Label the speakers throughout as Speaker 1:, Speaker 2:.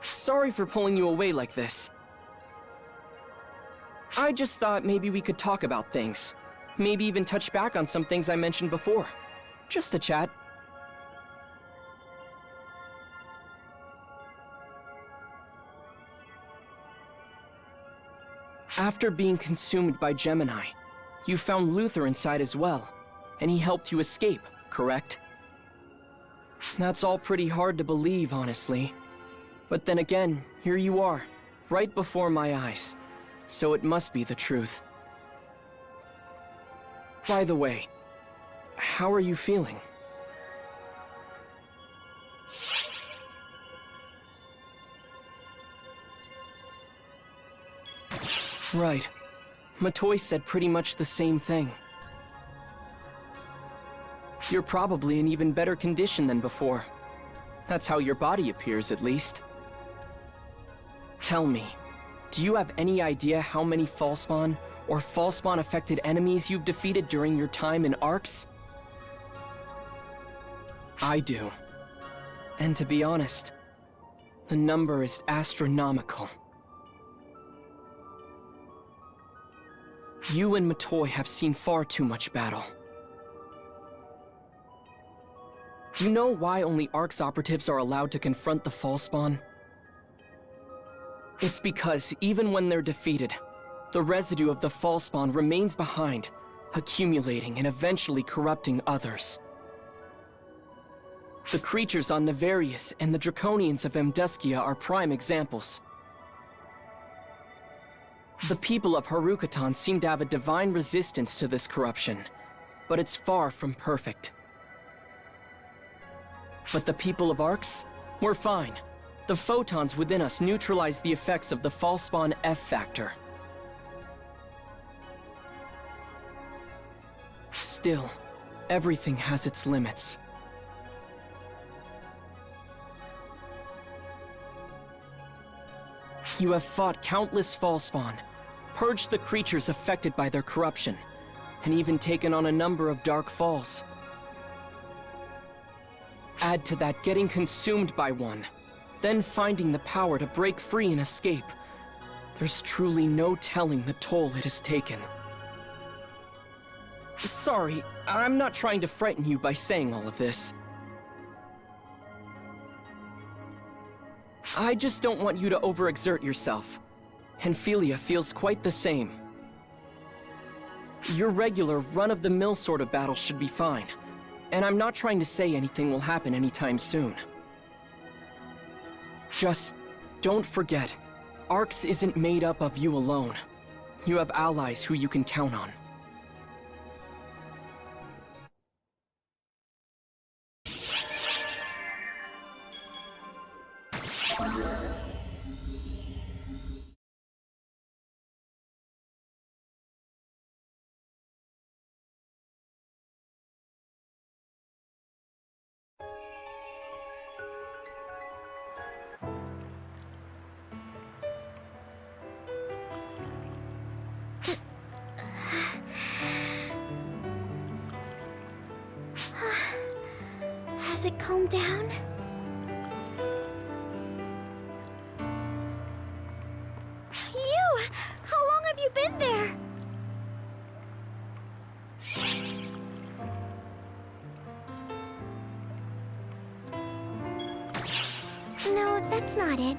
Speaker 1: Sorry for pulling you away like this. I just thought maybe we could talk about things. Maybe even touch back on some things I mentioned before. Just a chat. After being consumed by Gemini, you found Luther inside as well, and he helped you escape, correct? That's all pretty hard to believe, honestly. But then again, here you are, right before my eyes. So it must be the truth. By the way, how are you feeling? Right. Matoy said pretty much the same thing. You're probably in even better condition than before. That's how your body appears, at least. Tell me, do you have any idea how many Falspawn or Falspawn-affected enemies you've defeated during your time in Arcs? I do. And to be honest, the number is astronomical. You and Matoy have seen far too much battle. Do you know why only Arcs operatives are allowed to confront the Falspawn? It's because even when they're defeated, the residue of the Falspawn remains behind, accumulating and eventually corrupting others. The creatures on Nefarious and the Draconians of Amduskia are prime examples. The people of Harukatan seem to have a divine resistance to this corruption, but it's far from perfect. But the people of Arcs? We're fine. The photons within us neutralize the effects of the Falspawn F factor. Still, everything has its limits. You have fought countless Falspawn, purged the creatures affected by their corruption, and even taken on a number of dark falls. Add to that getting consumed by one, then finding the power to break free and escape. There's truly no telling the toll it has taken. Sorry, I'm not trying to frighten you by saying all of this. I just don't want you to overexert yourself. And Philia feels quite the same. Your regular, run-of-the-mill sort of battle should be fine. And I'm not trying to say anything will happen anytime soon. Just don't forget, Arcs isn't made up of you alone. You have allies who you can count on.
Speaker 2: Has it calmed down? You! How long have you been there? No, that's not it.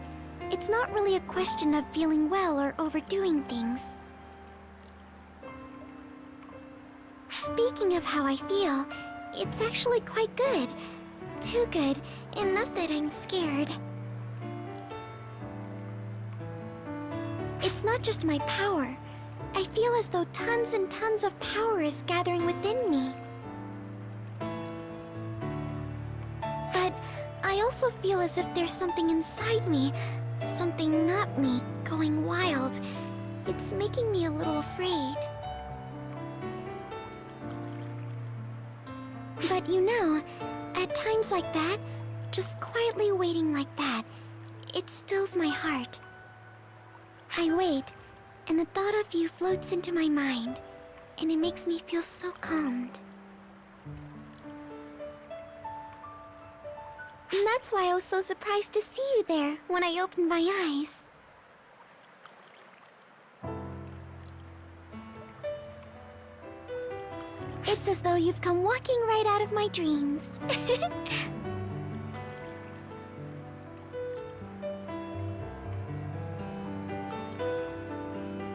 Speaker 2: It's not really a question of feeling well or overdoing things. Speaking of how I feel, it's actually quite good. Too good, enough that I'm scared. It's not just my power. I feel as though tons and tons of power is gathering within me. But I also feel as if there's something inside me, something not me, going wild. It's making me a little afraid. But you know, at times like that, just quietly waiting like that, it stills my heart. I wait, and the thought of you floats into my mind, and it makes me feel so calmed. And that's why I was so surprised to see you there when I opened my eyes. It's as though you've come walking right out of my dreams.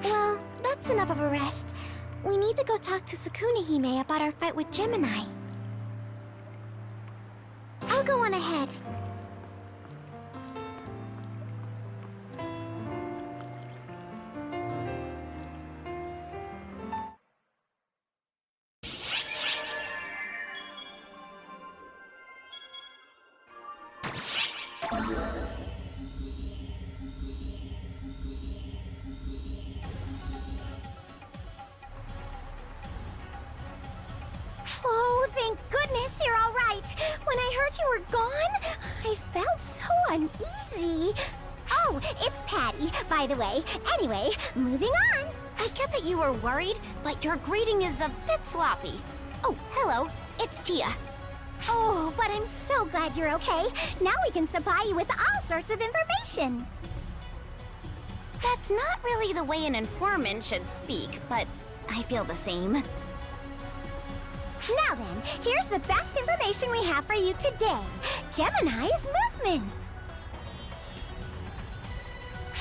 Speaker 2: Well, that's enough of a rest. We need to go talk to Sukuna-hime about our fight with Gemini. I'll go on ahead. Oh, thank goodness you're all right. When I heard you were gone, I felt so uneasy. Oh, it's Patty, by the way. Anyway, moving on.
Speaker 3: I get that you were worried, but your greeting is a bit sloppy. Oh, hello. It's Tia.
Speaker 2: Oh, but I'm so glad you're okay. Now we can supply you with all sorts of information.
Speaker 3: That's not really the way an informant should speak, but I feel the same.
Speaker 2: Now then, here's the best information we have for you today. Gemini's movements.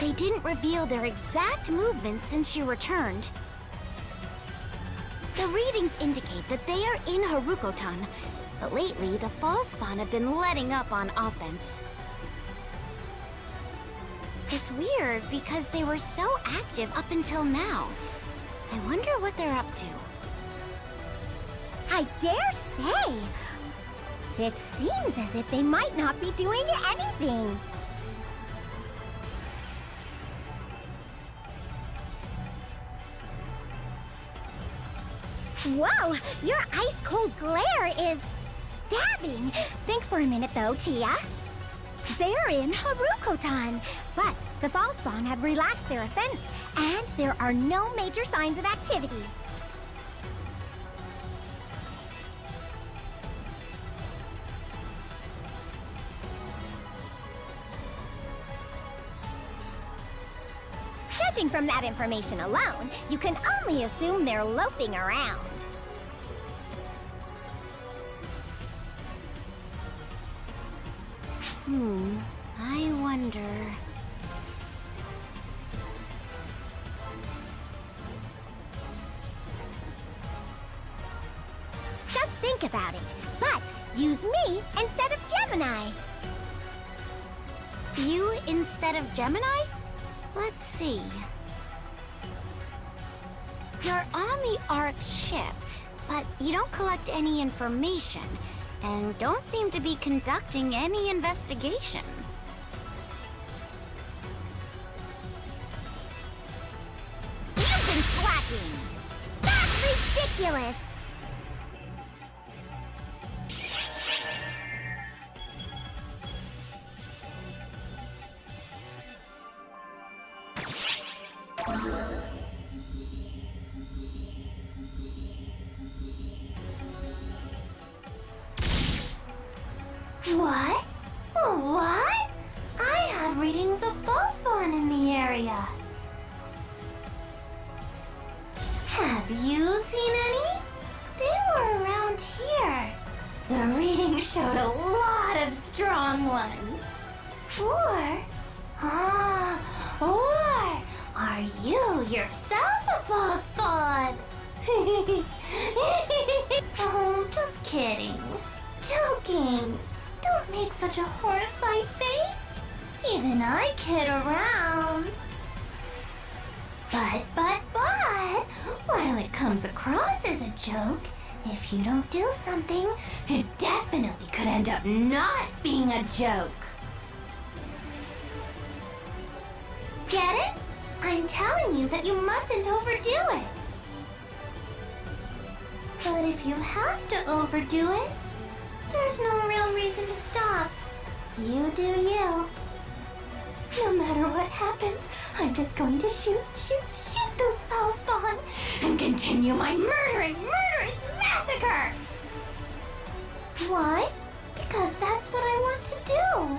Speaker 3: They didn't reveal their exact movements since you returned. The readings indicate that they are in Haruko-tan, but lately the Fall Spawn have been letting up on offense. It's weird because they were so active up until now. I wonder what they're up to.
Speaker 2: I dare say. It seems as if they might not be doing anything. Whoa, your ice-cold glare is stabbing. Think for a minute though, Tia. They're in Haruko-tan, but the Fall Spawn have relaxed their offense, and there are no major signs of activity. Judging from that information alone, you can only assume they're loafing around.
Speaker 3: I wonder...
Speaker 2: Just think about it, but use me instead of Gemini.
Speaker 3: You instead of Gemini? Let's see. You're on the Ark's ship, but you don't collect any information, and don't seem to be conducting any investigation.
Speaker 2: You've been slacking! That's ridiculous! What? What? I have readings of Fall Spawn in the area. Have you seen any? They were around here. The reading showed a lot of strong ones. Or are you yourself a Fall Spawn? Oh, just kidding. Joking. Don't make such a horrified face. Even I kid around. But, while it comes across as a joke, if you don't do something, it definitely could end up not being a joke. Get it? I'm telling you that you mustn't overdo it. But if you have to overdo it, there's no real reason to stop. You do you. No matter what happens, I'm just going to shoot those Fall Spawn and continue my murderous massacre! Why?
Speaker 3: Because that's what I want to do.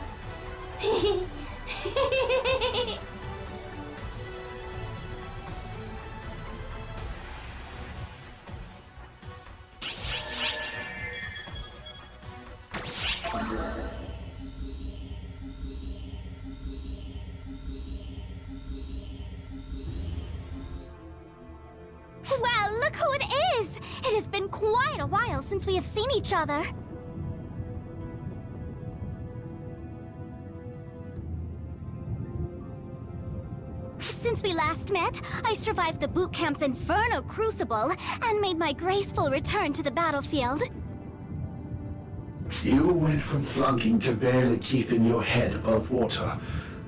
Speaker 2: Well, look who it is! It has been quite a while since we have seen each other. Since we last met, I survived the boot camp's Inferno Crucible and made my graceful return to the battlefield.
Speaker 4: You went from flunking to barely keeping your head above water.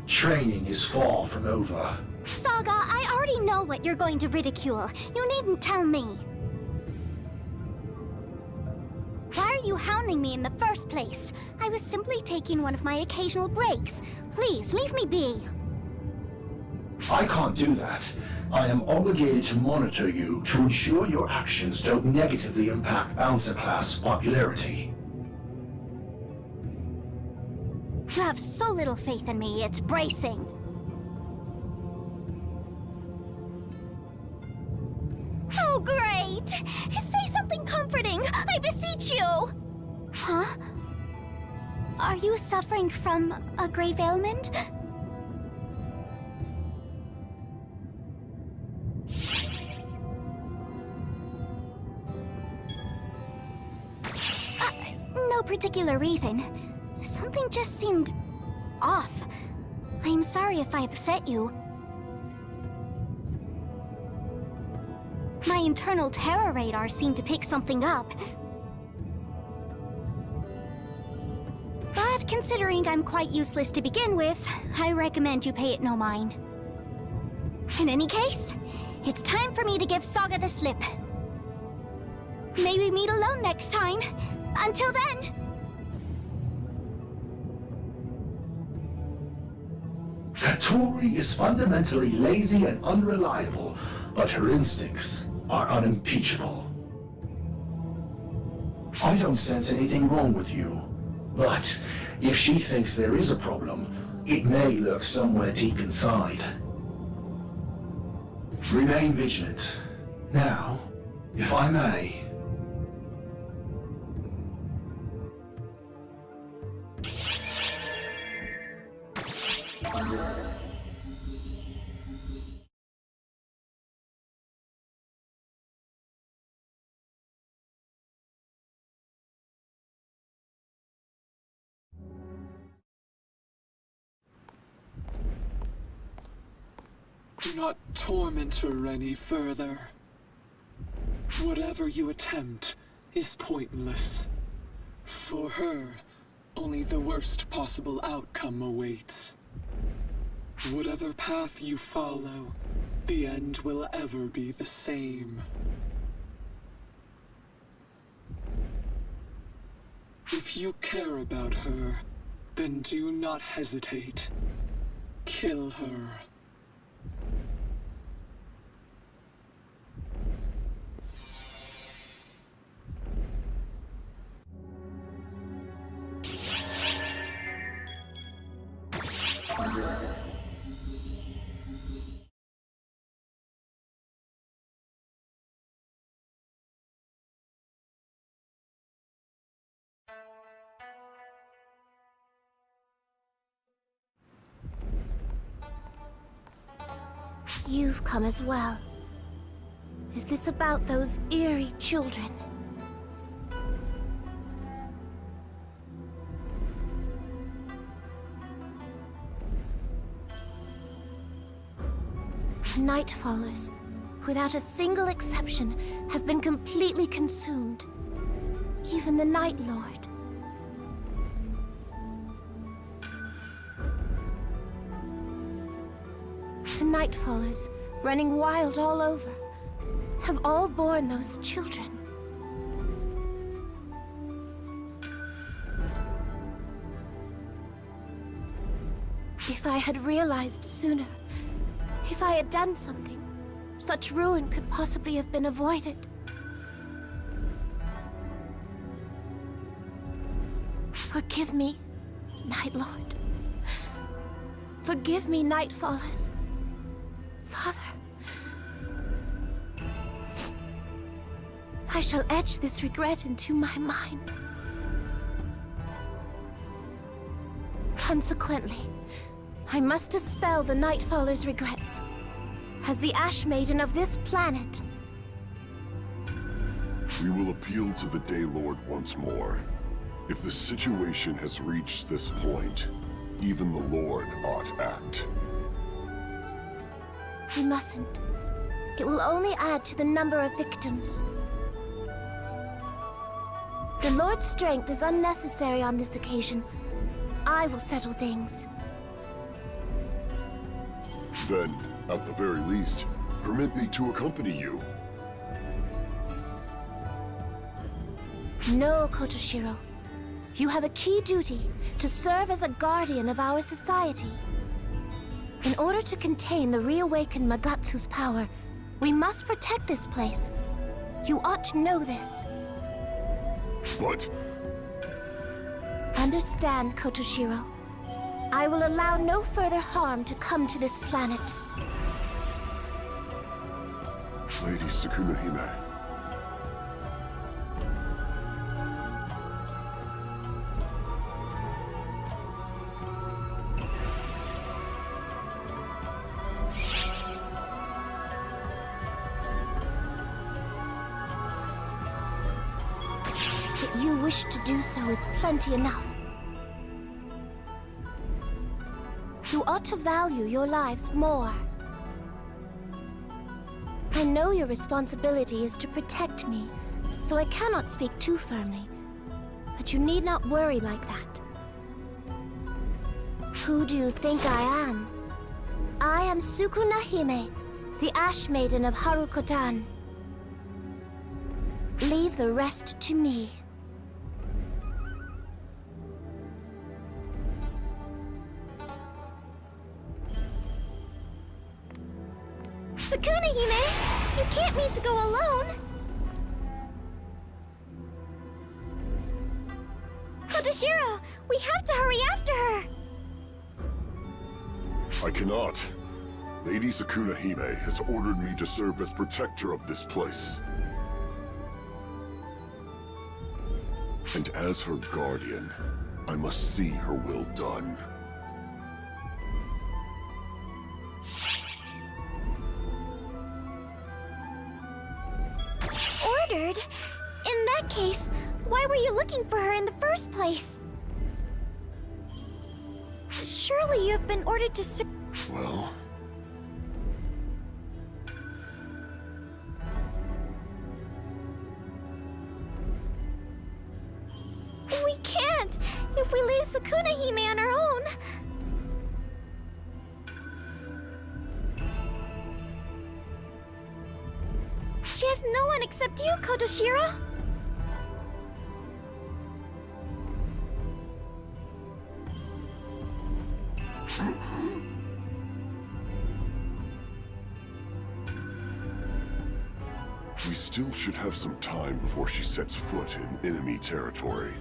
Speaker 4: Training is far from over.
Speaker 2: Saga, I already know what you're going to ridicule. You needn't tell me. Why are you hounding me in the first place? I was simply taking one of my occasional breaks. Please, leave me be.
Speaker 4: I can't do that. I am obligated to monitor you to ensure your actions don't negatively impact Bouncer class popularity.
Speaker 2: You have so little faith in me, it's bracing. Oh, great! Say something comforting, I beseech you! Huh? Are you suffering from a grave ailment? No particular reason. Something just seemed off. I'm sorry if I upset you. My internal terror radar seemed to pick something up. But considering I'm quite useless to begin with, I recommend you pay it no mind. In any case, it's time for me to give Saga the slip. Maybe meet alone next time. Until then...
Speaker 4: Tori is fundamentally lazy and unreliable, but her instincts are unimpeachable. I don't sense anything wrong with you, but if she thinks there is a problem, it may lurk somewhere deep inside. Remain vigilant. Now, if I may...
Speaker 5: Do not torment her any further. Whatever you attempt is pointless. For her, only the worst possible outcome awaits. Whatever path you follow, the end will ever be the same. If you care about her, then do not hesitate. Kill her.
Speaker 2: You've come as well. Is this about those eerie children? Nightfallers, without a single exception, have been completely consumed. Even the Night Lord. The Nightfallers, running wild all over, have all borne those children. If I had realized sooner, if I had done something, such ruin could possibly have been avoided.
Speaker 6: Forgive me, Night Lord. Forgive me, Nightfallers. Father. I shall etch this regret into my mind. Consequently, I must dispel the Nightfaller's regrets. As the Ash Maiden of this planet,
Speaker 7: We will appeal to the Daylord once more. If the situation has reached this point, even the Lord ought act.
Speaker 6: we mustn't. It will only add to the number of victims. The Lord's strength is unnecessary on this occasion. I will settle things.
Speaker 7: Then, at the very least, permit me to accompany you.
Speaker 6: No, Kotoshiro. You have a key duty to serve as a guardian of our society. In order to contain the reawakened Magatsu's power, we must protect this place. You ought to know this.
Speaker 7: But
Speaker 6: Understand, Kotoshiro. I will allow no further harm to come to this planet.
Speaker 7: Lady Sukuna-hime,
Speaker 6: That you wish to do so is plenty enough. You ought to value your lives more. I know your responsibility is to protect me, so I cannot speak too firmly. But you need not worry like that. Who do you think I am? I am Sukuna-hime, the Ash Maiden of Harukotan. Leave the rest to me.
Speaker 2: Sukuna-hime, you can't mean to go alone. Kotoshiro, we have to hurry after her.
Speaker 7: I cannot. Lady Sukuna-hime has ordered me to serve as protector of this place. And as her guardian, I must see her will done.
Speaker 2: Ordered? In that case, why were you looking for her in the first place? Surely you have been ordered to
Speaker 7: Well,
Speaker 2: We can't! If we leave Sukuna-hime on her own! She has no one except you, Kotoshiro!
Speaker 7: we still should have some time before she sets foot in enemy territory.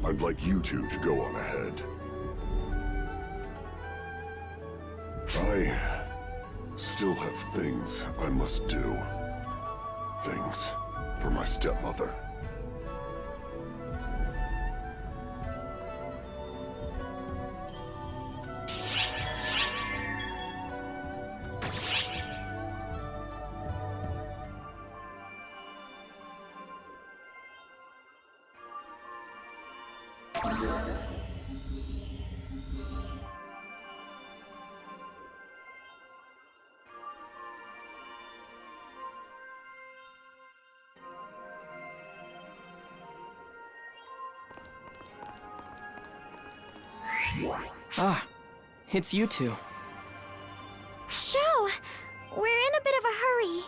Speaker 7: I'd like you two to go on ahead. I still have things I must do. Things for my stepmother.
Speaker 1: Ah, it's you two.
Speaker 2: Sho! We're in a bit of a hurry.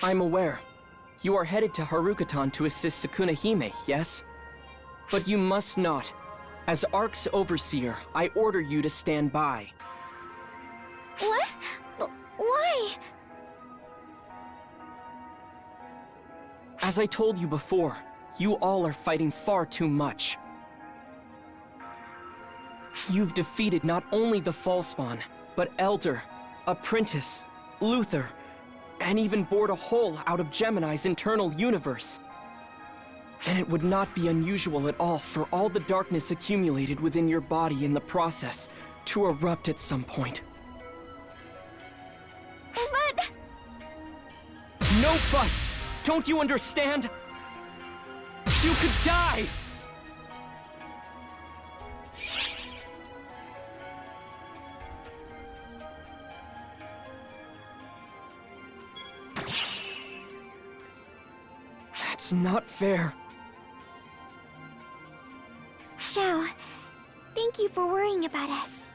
Speaker 1: I'm aware. You are headed to Harukotan to assist Sukuna-hime, yes? But you must not. As Ark's overseer, I order you to stand by.
Speaker 2: What? Why?
Speaker 1: As I told you before, You all are fighting far too much. You've defeated not only the Fallspawn, but Elder, Apprentice, Luther, and even bored a hole out of Gemini's internal universe. And it would not be unusual at all for all the darkness accumulated within your body in the process to erupt at some point.
Speaker 2: But...
Speaker 1: No buts! Don't you understand? You could die! That's not fair.
Speaker 2: Xiao, thank you for worrying about us.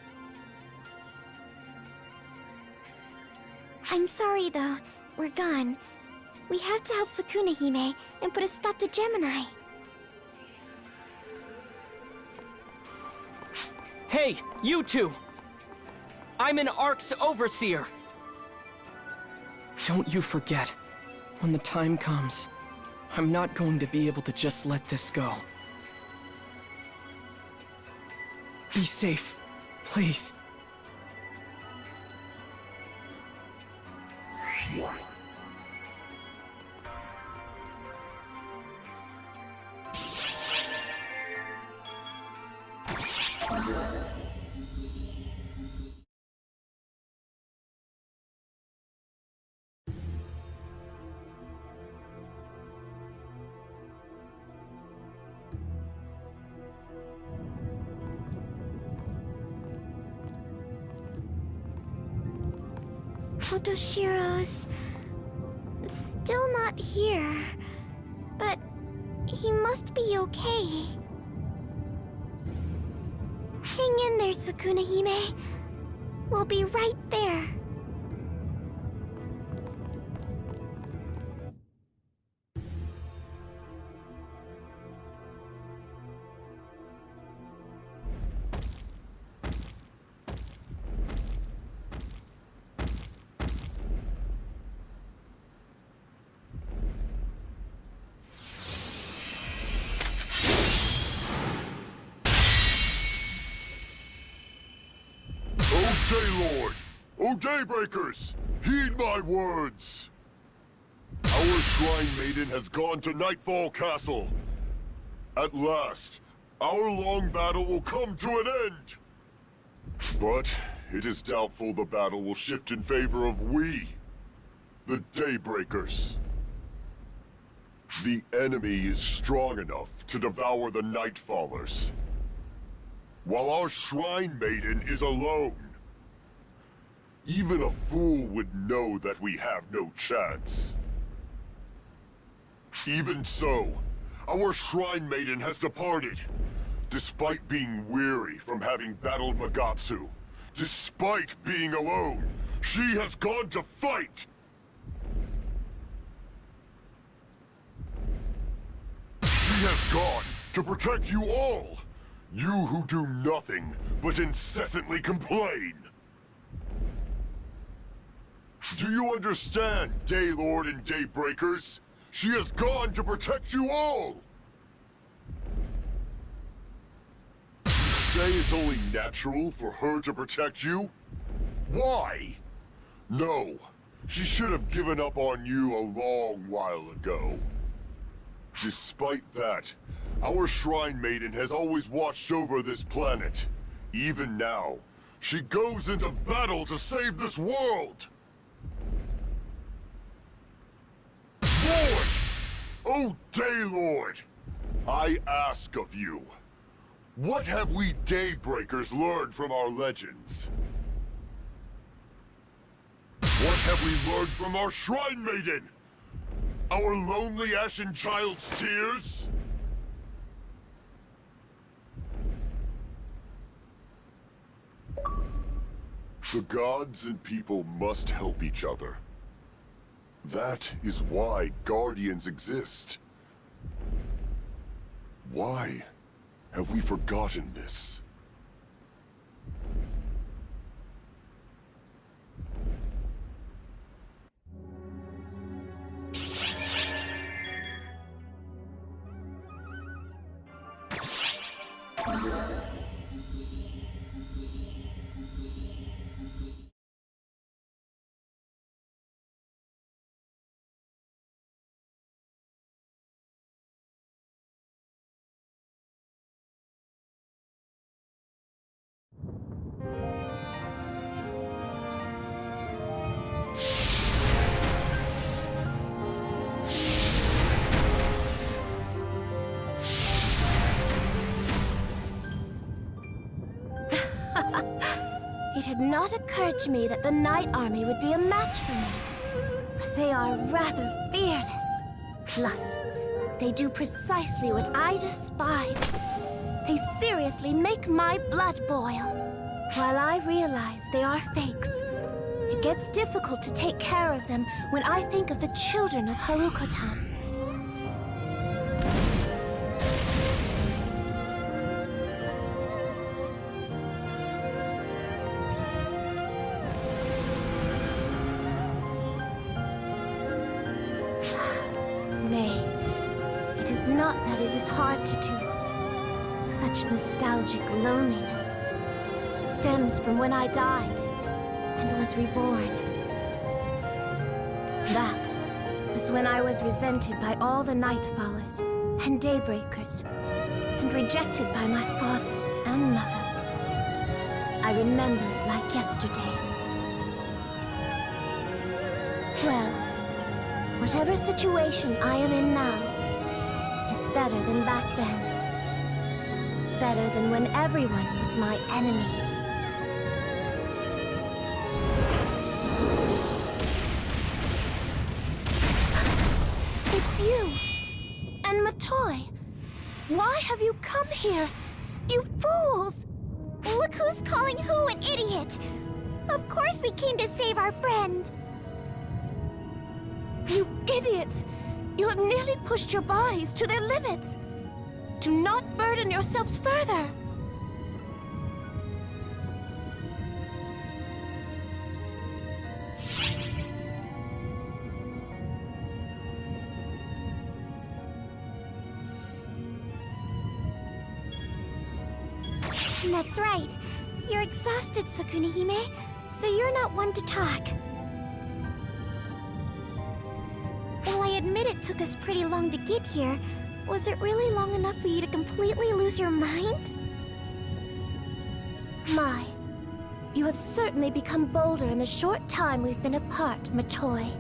Speaker 2: I'm sorry though, we're gone. We have to help Sukuna Hime and put a stop to Gemini.
Speaker 1: Hey, you two! I'm an Ark's overseer! Don't you forget, when the time comes, I'm not going to be able to just let this go. Be safe, please.
Speaker 2: Otoshiro's still not here, but he must be okay. Hang in there, Sukuna Hime. We'll be right there.
Speaker 7: Daylord! O Daybreakers! Heed my words! Our Shrine Maiden has gone to Nightfall Castle. At last, our long battle will come to an end! But it is doubtful the battle will shift in favor of we, the Daybreakers. The enemy is strong enough to devour the Nightfallers, while our Shrine Maiden is alone. Even a fool would know that we have no chance. Even so, our Shrine Maiden has departed, despite being weary from having battled Magatsu. Despite being alone, she has gone to fight! She has gone to protect you all! You who do nothing but incessantly complain! Do you understand, Daylord and Daybreakers? She has gone to protect you all! You say it's only natural for her to protect you? Why? No, she should have given up on you a long while ago. Despite that, our Shrine Maiden has always watched over this planet. Even now, she goes into battle to save this world! Lord! Oh, Daylord! I ask of you, what have we Daybreakers learned from our legends? What have we learned from our Shrine Maiden? Our lonely Ashen Child's tears? The gods and people must help each other. That is why Guardians exist. Why have we forgotten this?
Speaker 6: It had not occurred to me that the Night Army would be a match for me. But they are rather fearless. Plus, they do precisely what I despise. They seriously make my blood boil. While I realize they are fakes, it gets difficult to take care of them when I think of the children of Harukotan. Nay, it is not that it is hard to do. Such nostalgic loneliness stems from when I died and was reborn. That was when I was resented by all the Nightfallers and Daybreakers, and rejected by my father and mother. I remember it like yesterday. Well, whatever situation I am in now is better than back then. Better than when everyone was my enemy. It's you! And Matoi! Why have you come here? You fools!
Speaker 2: Look who's calling who an idiot! Of course we came to save our friend!
Speaker 6: You idiots! You have nearly pushed your bodies to their limits! Do not burden yourselves further!
Speaker 2: That's right. You're exhausted, Sukuna-hime, so you're not one to talk. While I admit it took us pretty long to get here, was it really long enough for you to completely lose your mind?
Speaker 6: My, you have certainly become bolder in the short time we've been apart, Matoi.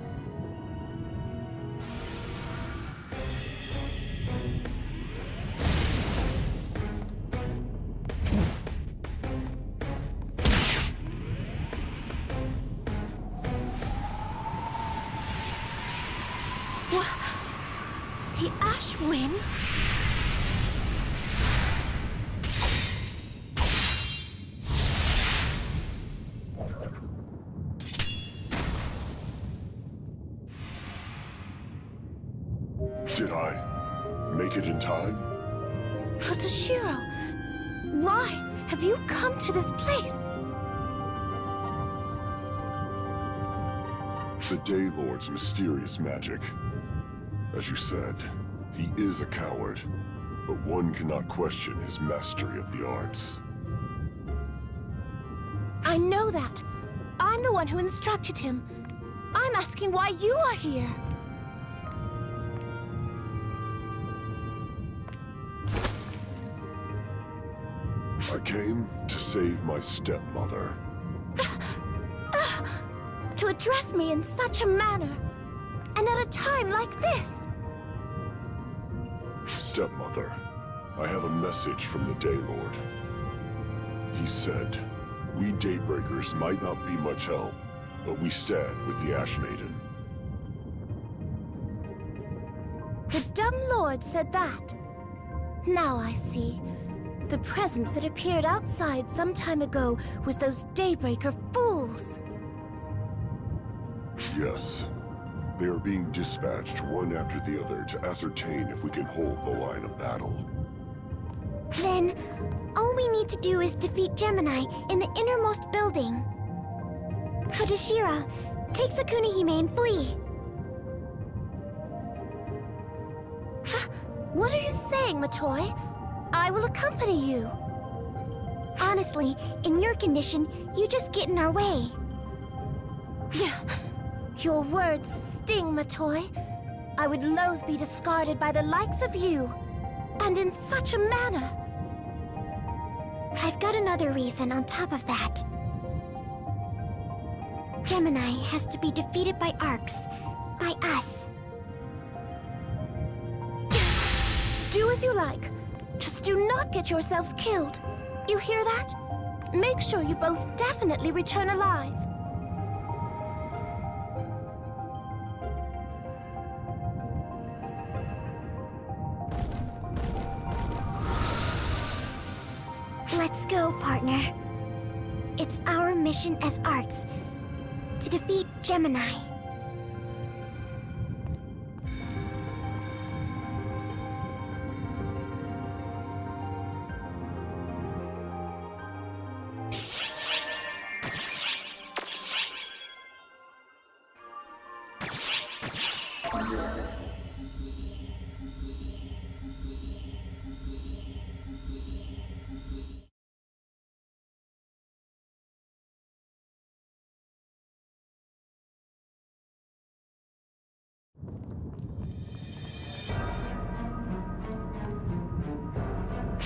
Speaker 6: The Ash Wind?
Speaker 7: Did I make it in time?
Speaker 6: Kotoshiro, why have you come to this place?
Speaker 7: The Daylord's mysterious magic. As you said, he is a coward, but one cannot question his mastery of the arts.
Speaker 6: I know that. I'm the one who instructed him. I'm asking why you are here.
Speaker 7: I came to save my stepmother.
Speaker 6: To address me in such a manner, and at a time like this.
Speaker 7: Stepmother, I have a message from the Daylord. He said, we Daybreakers might not be much help, but we stand with the Ash Maiden.
Speaker 6: The dumb lord said that. Now I see. The presence that appeared outside some time ago was those Daybreaker fools.
Speaker 7: Yes. They are being dispatched one after the other to ascertain if we can hold the line of battle.
Speaker 2: Then, all we need to do is defeat Gemini in the innermost building. Kotoshiro, take Sukuna-hime and flee.
Speaker 6: What are you saying, Matoi? I will accompany you.
Speaker 2: Honestly, in your condition, you just get in our way.
Speaker 6: Your words sting, Matoi. I would loathe be discarded by the likes of you, and in such a manner.
Speaker 2: I've got another reason on top of that. Gemini has to be defeated by Arcs. By us.
Speaker 6: Do as you like. Just do not get yourselves killed. You hear that? make sure you both definitely return alive.
Speaker 2: Let's go, partner. It's our mission as Arcs to defeat Gemini.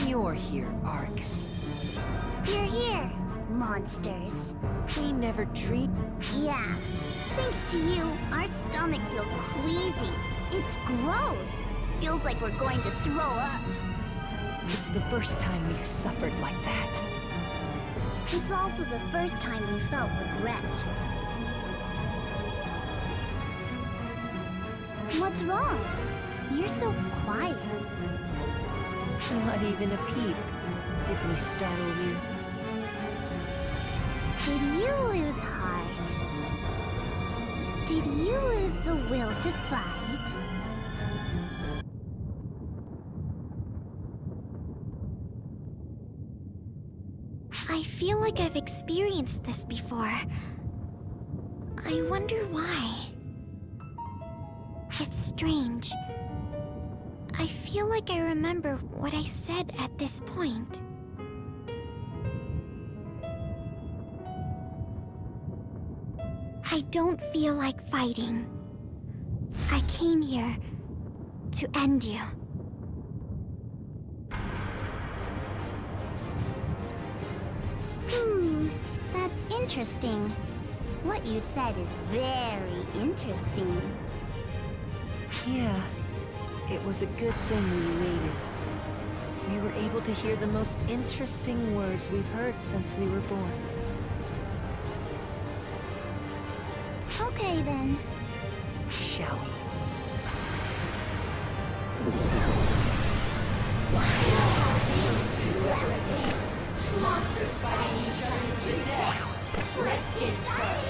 Speaker 8: You're here, Arcs.
Speaker 3: You're here, monsters.
Speaker 8: We never dreamed.
Speaker 3: Yeah. Thanks to you, our stomach feels queasy. It's gross. Feels like we're going to throw up.
Speaker 8: It's the first time we've suffered like that.
Speaker 3: It's also the first time we felt regret. What's wrong? You're so quiet.
Speaker 8: Not even a peep. Did we startle you?
Speaker 3: Did you lose heart? Did you lose the will to fight?
Speaker 2: I feel like I've experienced this before. I wonder why. It's strange. I feel like I remember what I said at this point. I don't feel like fighting. I came here to end you.
Speaker 3: That's interesting. What you said is very interesting.
Speaker 8: Yeah. It was a good thing we waited. We were able to hear the most interesting words we've heard since we were born.
Speaker 3: Okay, then.
Speaker 8: Shall we?
Speaker 9: Monsters fighting each other to death. Let's get started.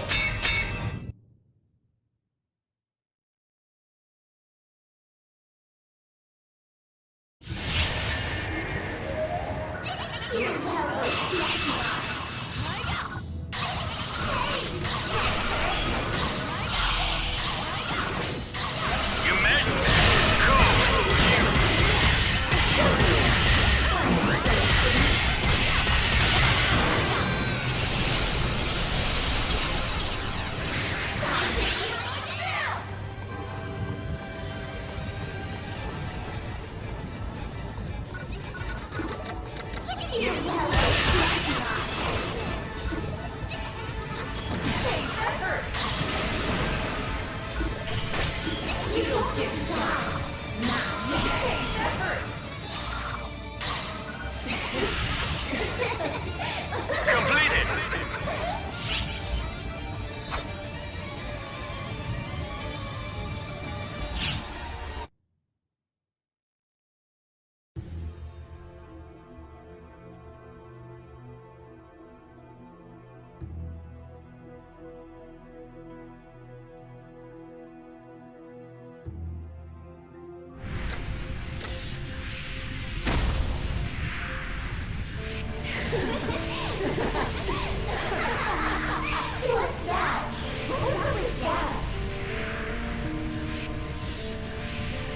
Speaker 2: What's that? What's up with that?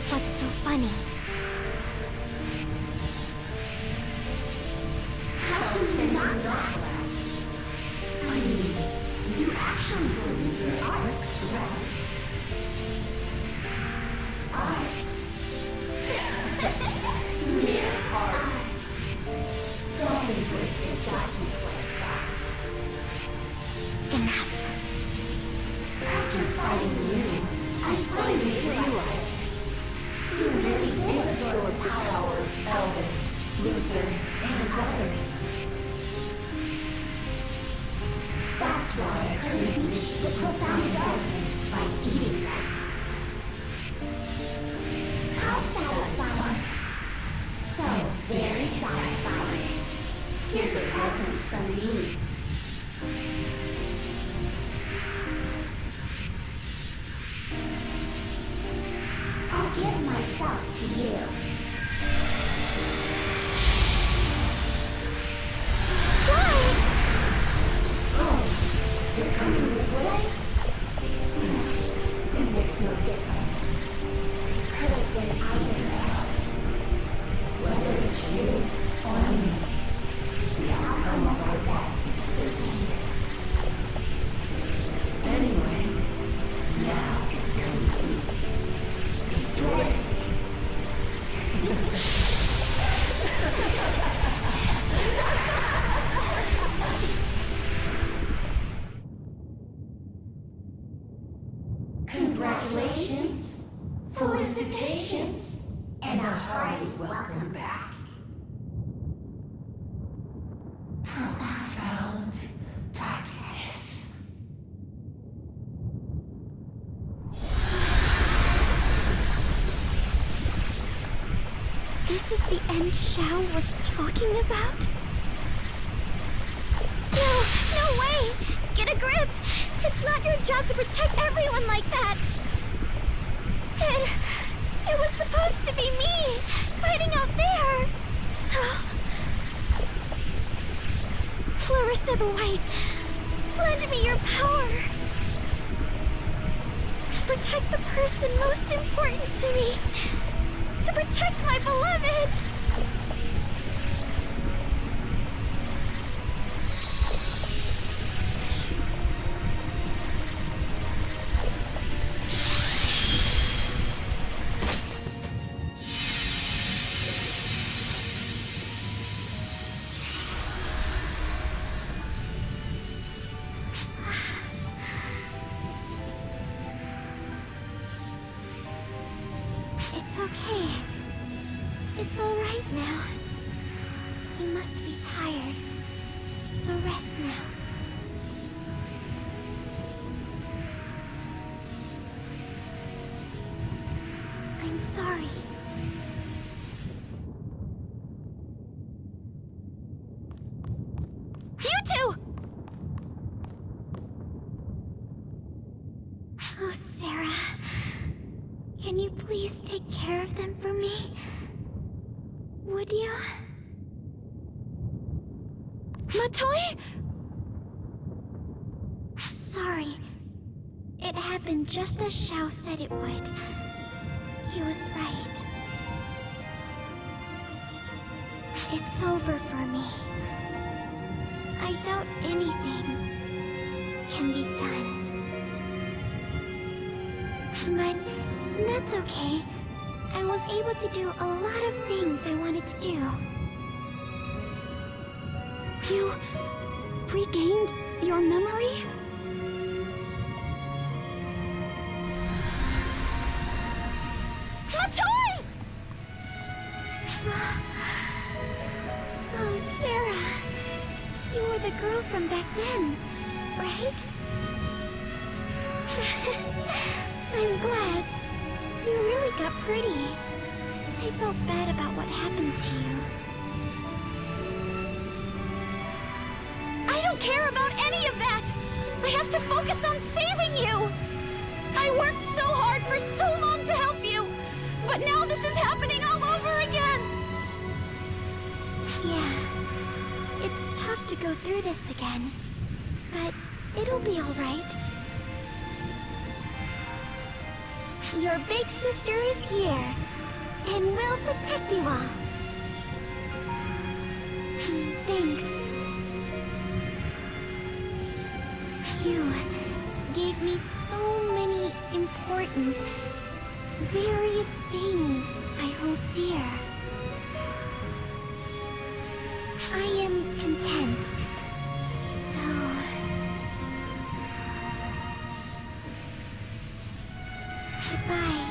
Speaker 2: What's so funny?
Speaker 9: How can you not laugh? I mean, you actually believe your arcs, right? Arcs. Mere arcs. Don't embrace the darkness like that.
Speaker 2: Enough.
Speaker 9: After fighting you, I finally realized it. You really did absorb the power of Elvin, Luther, and others. satisfying. So very satisfying. Here's a present from me. I'll give myself to you. Oh, you're coming this way? It makes no difference. It could have been either of us. Whether it's you or me, the outcome of our death is still the same. Anyway, now it's complete. It's ready. Congratulations, felicitations, and a hearty welcome back. Profound darkness.
Speaker 2: This is the end Shao was talking about? No, no way! Get a grip! It's not your job to protect everyone like that! It was supposed to be me, fighting out there! So... Clarissa the White, lend me your power! To protect the person most important to me! To protect my beloved! It's okay. It's all right now. You must be tired, so rest now. I'm sorry. You two! Oh, Sarah. Can you please take care of them for me? Would you? Matoy? Sorry. It happened just as Shao said it would. He was right. It's over for me. I doubt anything can be done. But that's okay. I was able to do a lot of things I wanted to do. You regained your memory? Matoy! Oh, Sarah. You were the girl from back then, right? I'm glad. You really got pretty. I felt bad about what happened to you. I don't care about any of that! I have to focus on saving you! I worked so hard for so long to help you, but now this is happening all over again! Yeah, it's tough to go through this again, but it'll be alright. Your big sister is here, and will protect you all. Thanks. You gave me so many important, various things I hold dear. I am content. So... goodbye.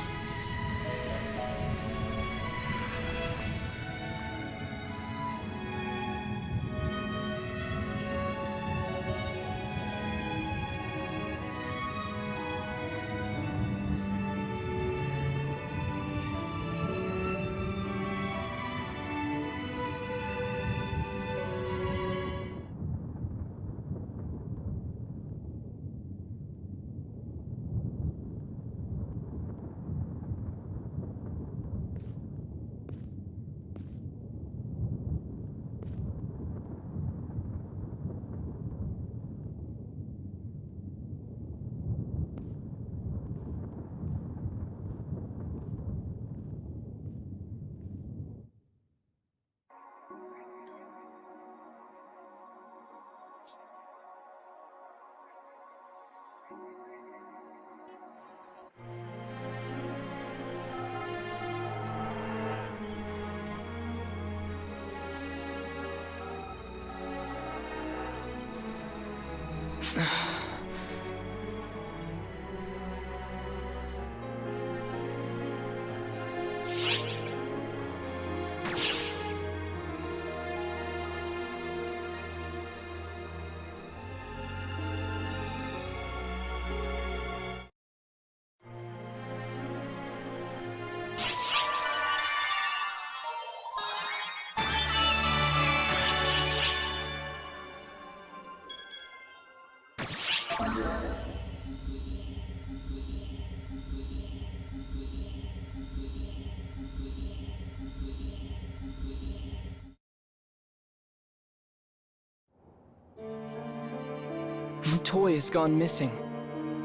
Speaker 1: My toy has gone missing.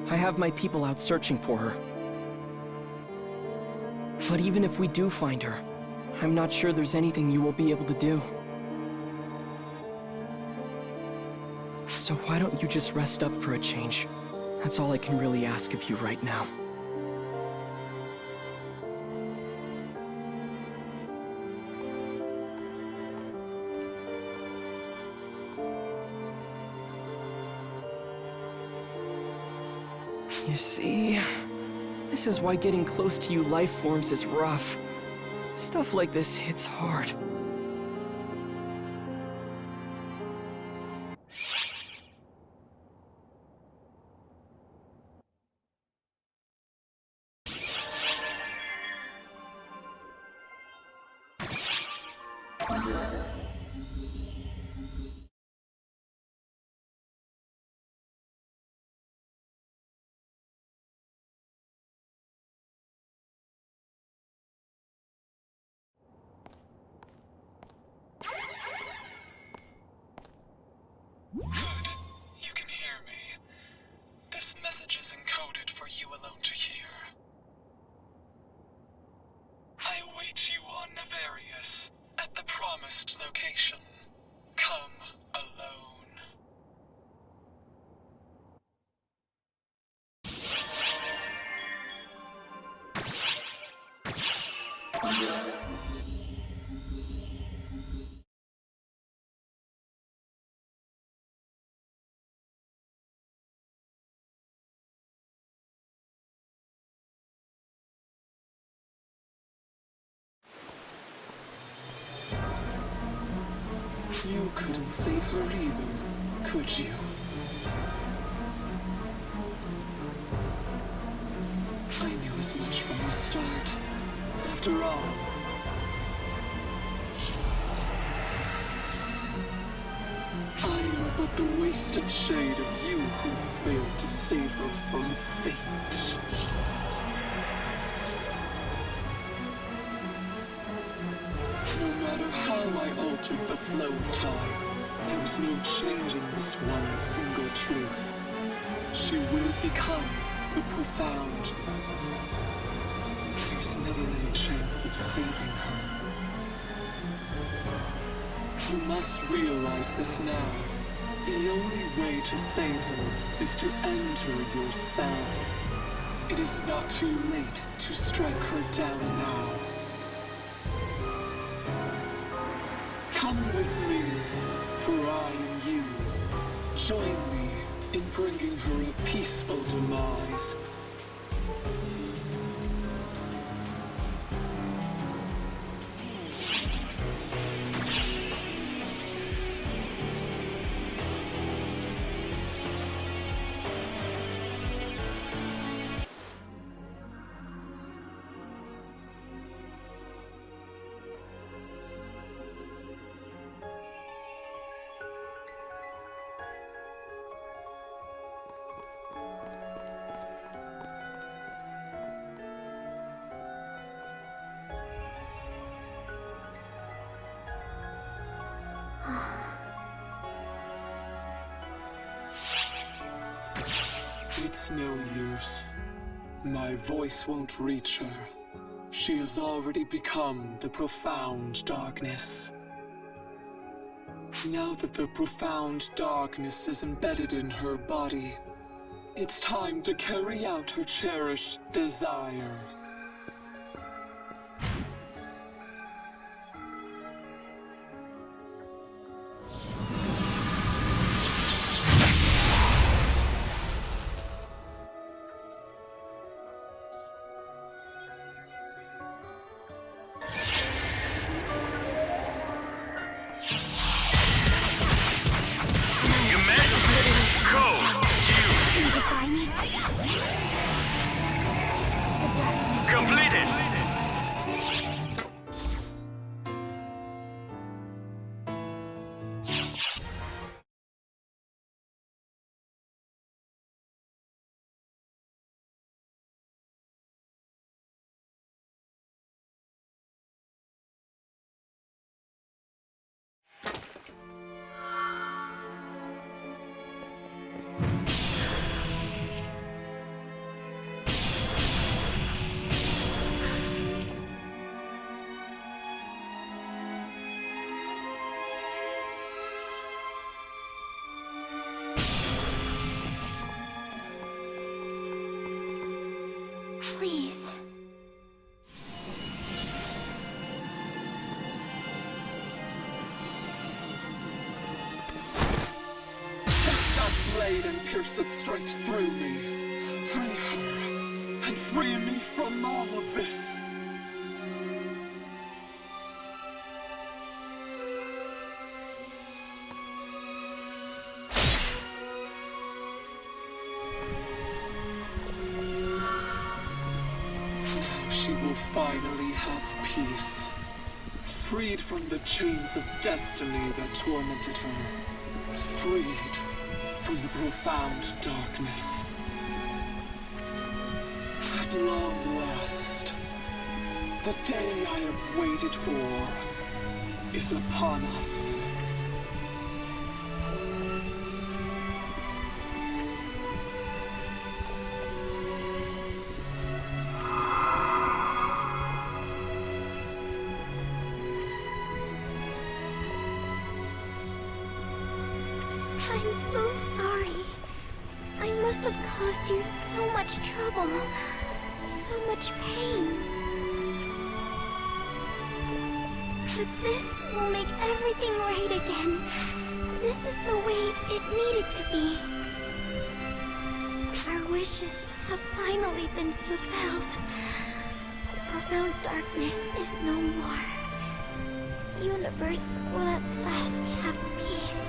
Speaker 1: I have my people out searching for her. But even if we do find her, I'm not sure there's anything you will be able to do. So why don't you just rest up for a change? That's all I can really ask of you right now. You see, this is why getting close to you life forms is rough. Stuff like this hits hard.
Speaker 5: Good. You can hear me. This message is encoded for you alone to hear. I await you on Navarius, at the promised location. Come alone. You couldn't save her either, could you? I knew as much from the start. After all, I am but the wasted shade of you who failed to save her from fate. No matter how I altered the flow of time, there was no changing this one single truth. She will become the profound. There's never any chance of saving her. You must realize this now. The only way to save her is to end her yourself. It is not too late to strike her down now. Come with me, for I am you. Join me in bringing her a peaceful demise. It's no use. My voice won't reach her. She has already become the profound darkness. Now that the profound darkness is embedded in her body, It's time to carry out her cherished desire.
Speaker 10: Completed!
Speaker 2: Please.
Speaker 5: Take that blade and pierce it straight through me. Free her, and free me from all of this. Now she will finally have peace. Freed from the chains of destiny that tormented her. Freed from the profound darkness. At long last, the day I have waited for is upon us.
Speaker 2: I'm so sorry. I must have caused you so much trouble, so much pain. But this will make everything right again. This is the way it needed to be. Our wishes have finally been fulfilled. The profound darkness is no more. The universe will at last have peace.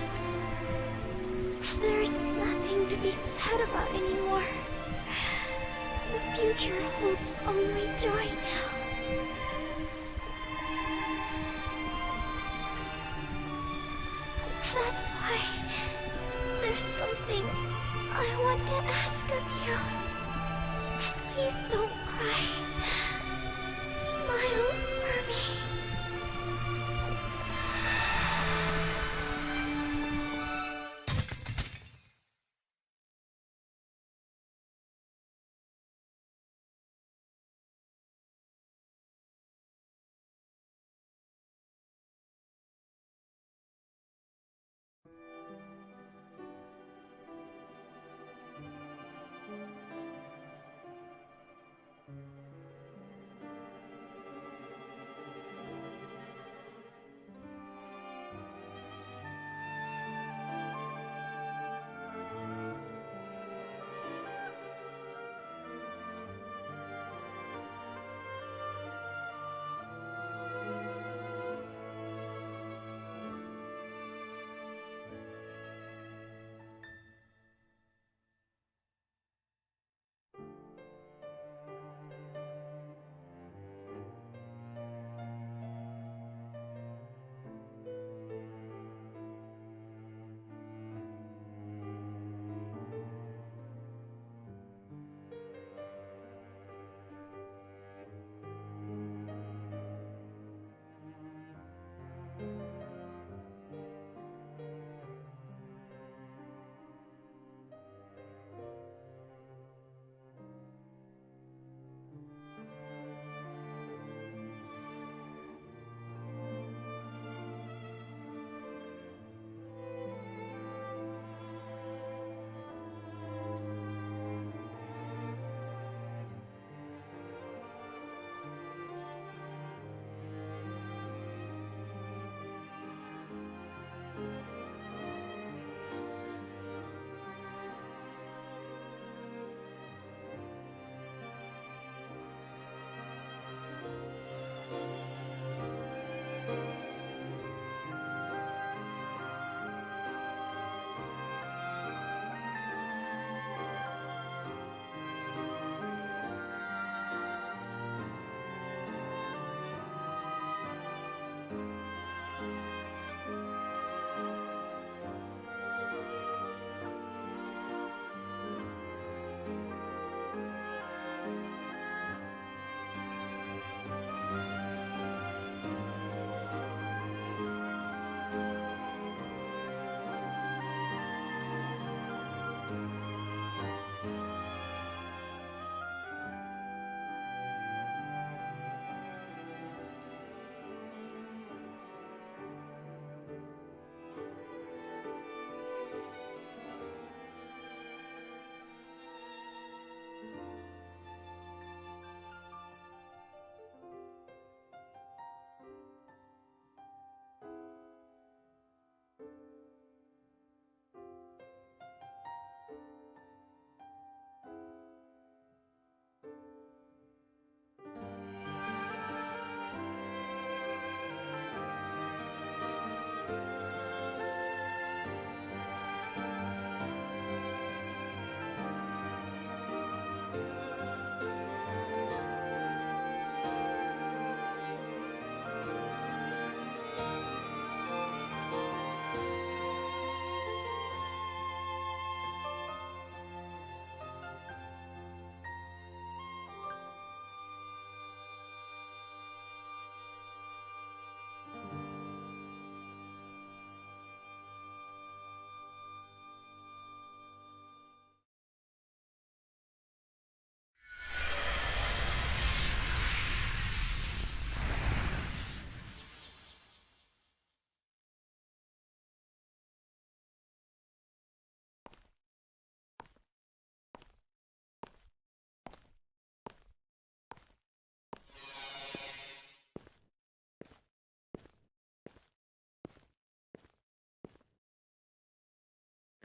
Speaker 2: There's nothing to be sad about anymore. The future holds only joy now. That's why there's something I want to ask of you. Please don't cry. Smile for me.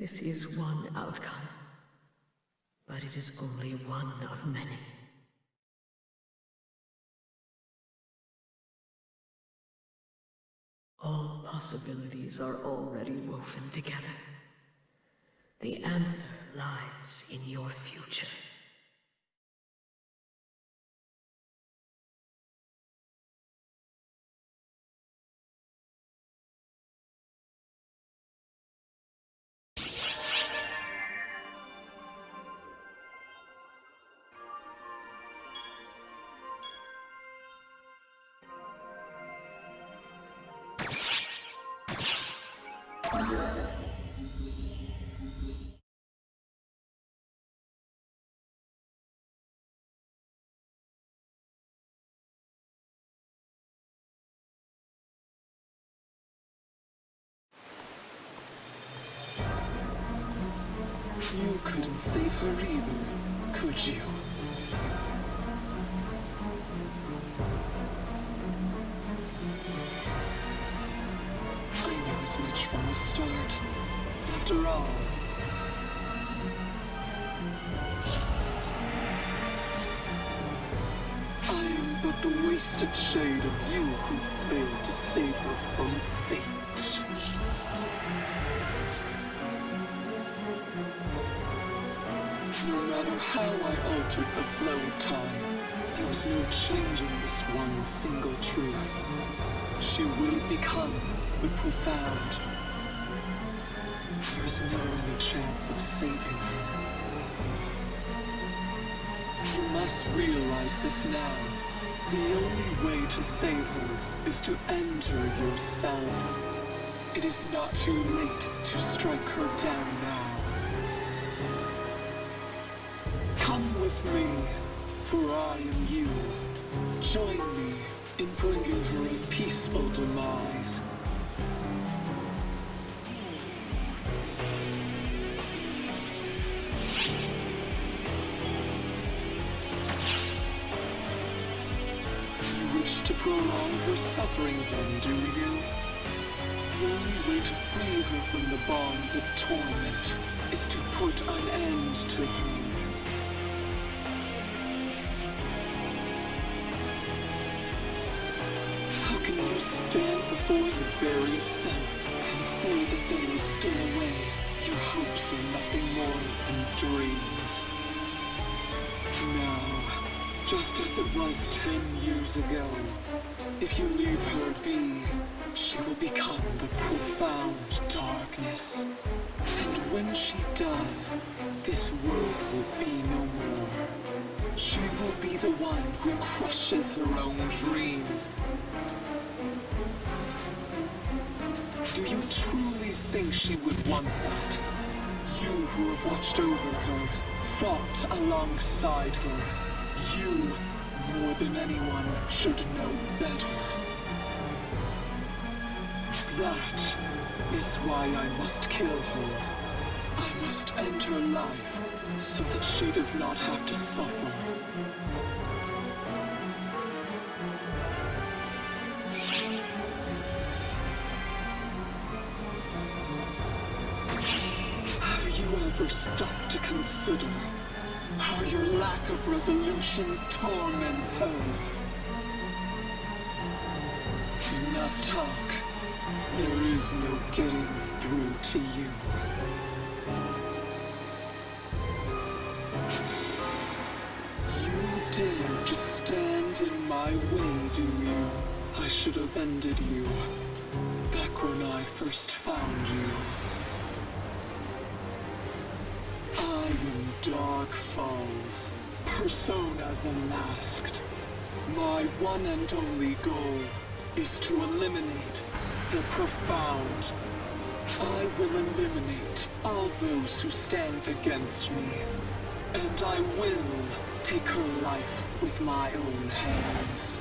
Speaker 10: This is one outcome, but it is only one of many. All possibilities are already woven together. The answer lies in your future.
Speaker 5: You couldn't save her either, could you? I knew as much from the start. After all, I am but the wasted shade of you who failed to save her from fate. No matter how I altered the flow of time, there was no changing this one single truth. She will become the profound. There's never any chance of saving her. You must realize this now. The only way to save her is to enter yourself. It is not too late to strike her down now. Come with me, for I am you. Join me in bringing her a peaceful demise. You wish to prolong her suffering then, do you? The only way to free her from the bonds of torment is to put an end to her. How can you stand before your very self and say that there is still a way? Your hopes are nothing more than dreams. Now, just as it was 10 years ago, if you leave her be, she will become the profound darkness. And when she does, this world will be no more. She will be the one who crushes her own dreams. Do you truly think she would want that? You who have watched over her, fought alongside her, you, more than anyone, should know better. That is why I must kill her. I must end her life so that she does not have to suffer. Have you ever stopped to consider how your lack of resolution torments her? Enough talk. There is no getting through to you. You dare to stand in my way, do you? I should have ended you back when I first found you. I am Dark Falls, Persona the Masked. My one and only goal is to eliminate the profound. I will eliminate all those who stand against me, and I will take her life with my own hands.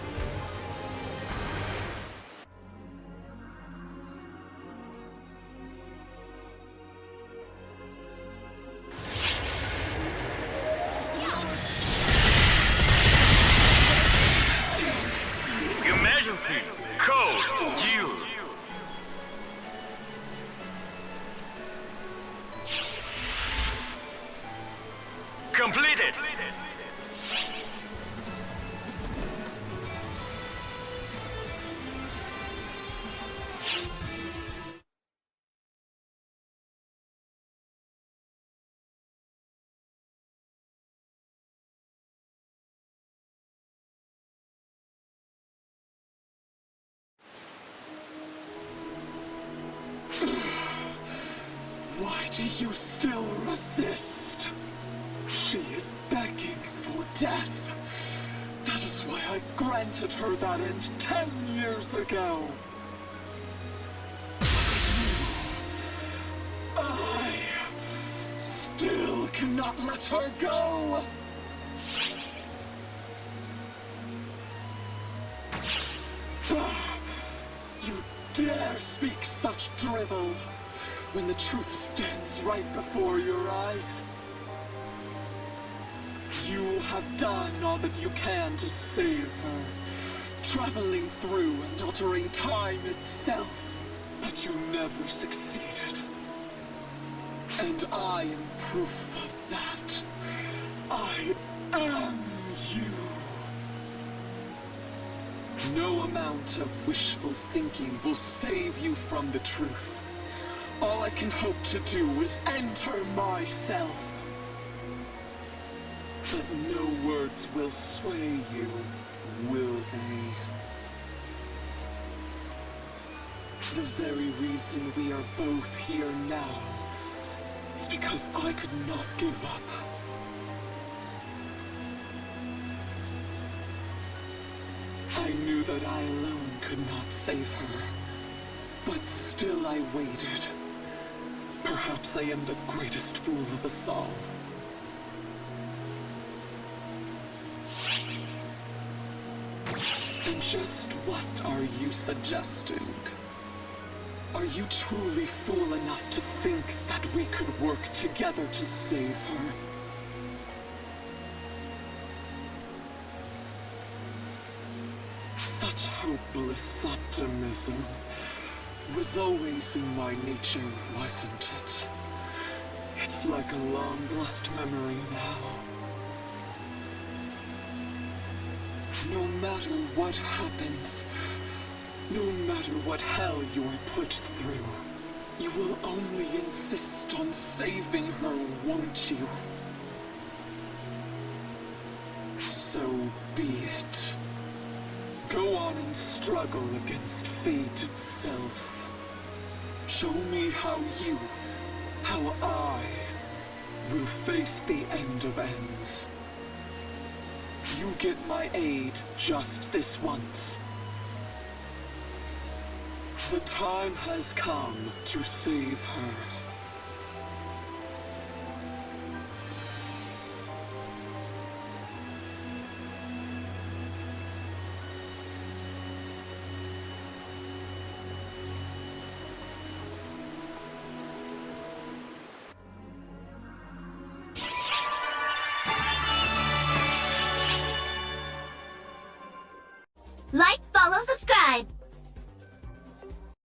Speaker 11: Emergency! Code Q! completed!
Speaker 5: Why do you still resist? She is begging for death. That is why I granted her that end 10 years ago. I still cannot let her go. You dare speak such drivel when the truth stands right before your eyes. You have done all that you can to save her, traveling through and altering time itself, but you never succeeded. And I am proof of that. I am you. No amount of wishful thinking will save you from the truth. All I can hope to do is enter myself. But no words will sway you, will they? The very reason we are both here now is because I could not give up. I knew that I alone could not save her, but still I waited. Perhaps I am the greatest fool of us all. And just what are you suggesting? Are you truly fool enough to think that we could work together to save her? Such hopeless optimism was always in my nature, wasn't it? It's like a long-lost memory now. No matter what happens, no matter what hell you are put through, you will only insist on saving her, won't you? So be it. Go on and struggle against fate itself. Show me how I will face the end of ends. You get my aid just this once. The time has come to save her.
Speaker 3: Like